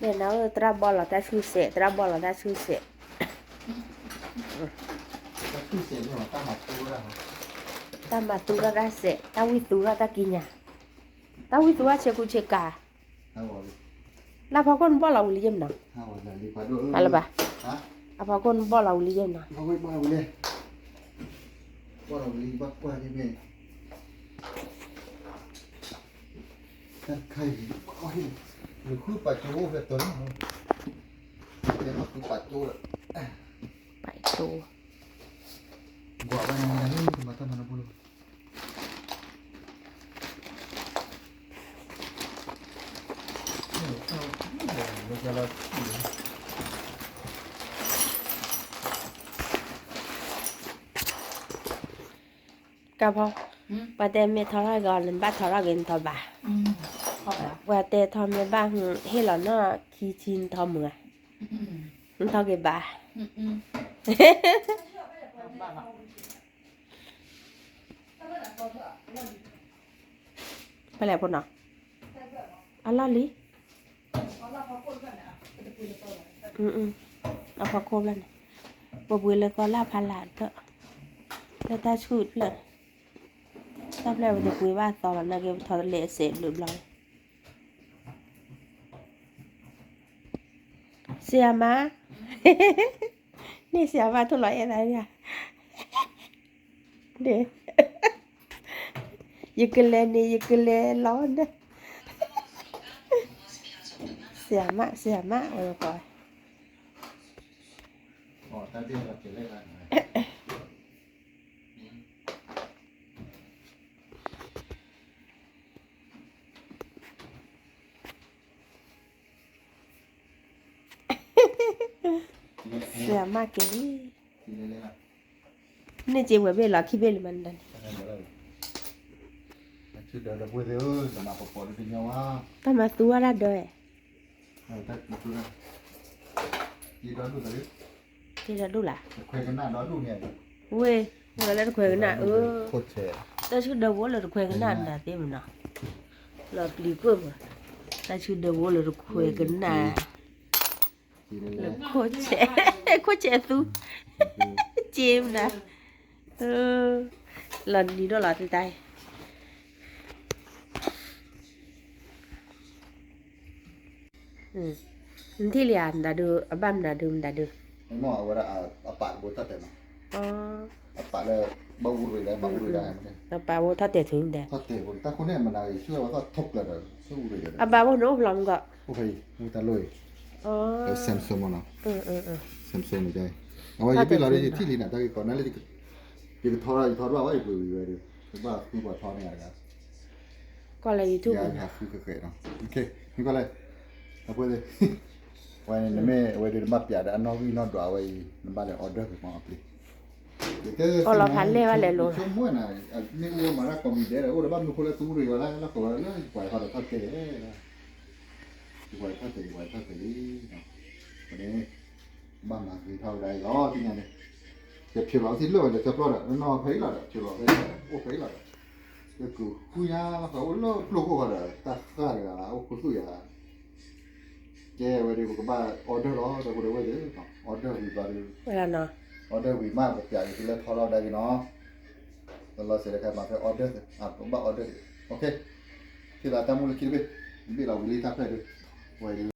để nó tra bò là ta chui sệ tra bò là ta chui sệ ta mà tu ra sệ ta huy tu ra ta kia ta huy tu ra chơi cu chơi cả là bao con bò lẩu liêm nào à là bà à bao con bò lẩu liêm nào bò lẩu liêm bắt qua đi về khai ôi người khu bạch chú về tuấn cái mặt khu bạch chú bạch chú quả bên này thì mà ta mà nó bù cà phê bà tên mẹ thọ ra gọi lên bà thọ ra gần thọ bà và tên thọ mẹ bà hay là nó khi chín thọ mưa thọ cái bàไปแล้วคนเนาะอะไรลิเอาพอโคบแล้วเนี่ยบบุยเลยก็ลาพาลาดก็แล้วตาชูดเลยทราบแล้วว่าจะคุยว่าตอนนั้นก็ทอดเละเสร็จหรือเปล่าเสียมานี่เสียมาเท่าไหร่อะไรเนี่ยเดี๋ยวยึกเลยนี่ยึกเลยร้อนนะเสียมากเอาก่อนอ๋อตาเดียวกับเจริญอะไรเสียมากเก๋นี่จีบกับเบลล์ขี้เบลมันดันชื่อเดี๋ยวเราพูดเรื่องสำหรับปอดเป็นยังว่าทำไมตัวละด้วยถ้าตัวนั้นยี่ร้อนดูสิที่เราดูล่ะคุยกันหน้าร้อนดูเนี่ยเว้ยเราเล่นคุยกันน่ะโคตรเฉยแต่ชุดเดวอลเราคุยกันน่ะนะเต็มนะเราปลีกก็มาแต่ชุดเดวอลเราคุยกันน่ะโคตรเจ๋ตูเจมนะlần đi đó là tayที่เรียนได้ดูบ้านได้ดูได้ดูหม้อว่าเอาปากบัวทัดเต็มเอาปากเลยบ้าบุรุษได้บ้าบุรุษได้เอาปากบัวทัดเต็มถึงได้ทัดเต็มแต่คนนี้มันอะไรเชื่อว่าก็ทุบเลยสู้เลยเอาปากบัวโน้มลงก็โอเคมูตาลุยเซมซุงมั้งเซมซุงไม่ใช่เอาไว้ยี่ปีเราได้ที่ลีน่ะแต่ก่อนนั้นเลยที่ทอดว่าไว้อยู่เลยคือว่าคือว่าทอดเนี่ยครับก็เลยยูทูบยาคือเคยเนาะโอเคนี่ก็เลยเอาไปเลยไว้ในแม่ไว้เดี๋ยวมาเปียดอันน้องวิ่งนอนตัวไว้ในบ้านเลยออเดอร์ไปมาappli o lo falleva le loro c'è buona ne uno ma racco mi dire ora vanno con la tua io la cosa là poi fare fatte guai fatte lì noวันนี้บ้านมาคือเท่าใดล้อที่เนี่ยจะผิวเราที่เลือดจะจับเราเนี่ยนอนเฮ้ยเราผิวเราเฮ้ยโอ้เฮ้ยเราก็คือคุยยาเขาเลิกลูกเขาเลยตัดขาดกันแล้วคุยยาแกวันนี้ผมก็ออเดอร์ล้อแต่ผมเดี๋ยววันนี้ออเดอร์วีบาร์เวลาเนาะออเดอร์วีมากแบบอย่างที่เล่นทอเราได้เนาะแล้วเราเสร็จแล้วกันมาเป็นออเดอร์ผมบอกออเดอร์โอเคที่เราทำมูลคิดไปเราวิลลี่ทักได้ด้วยไว้ดู